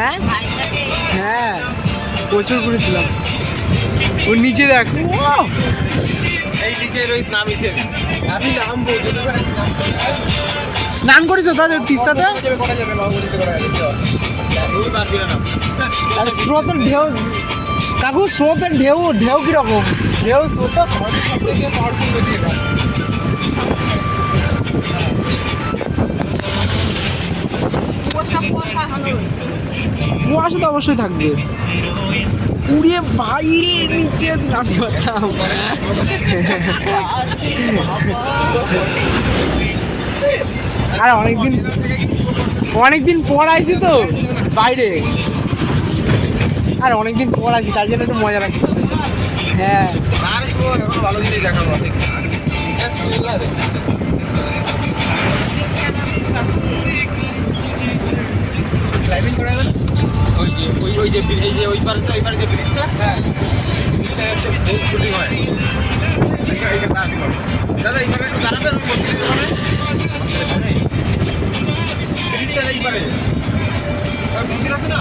হ্যাঁ হ্যাঁ প্রচুর ঘুরেছিলাম। ওর নিচে দেখ, এই নিচে রোহিত নাম হিসেবে আমি নামবো। স্নান করেছো তাদের তিস্তাতে? করা যাবে বাবু বলিতে করা যাবে তুমি পারবি না। আর স্রোতের ঢেউ কাকু, স্রোতের ঢেউ ঢেউ কিরকম? ঢেউ স্রোত কুয়াশা তো অবশ্যই থাকবে। উড়িয়ে বাইরে নিচে নামতে পারতাম। আর অনেকদিন পর আইছি তো বাইরে, আর অনেকদিন পর আছি, তার জন্য একটু মজা লাগছে। হ্যাঁ ভালো জিনিস দেখাবো। ড্রাইভিং করা যাবে ওই যে এই যে ওই পারে তো এই পারে যে ব্রিজটা, হ্যাঁ ব্রিজটা একটা বহুত শুটিং হয়। দাদা এই পারে একটু দাঁড়াবেন, ওই ব্রিজটা এই পারে মন্দির আছে না।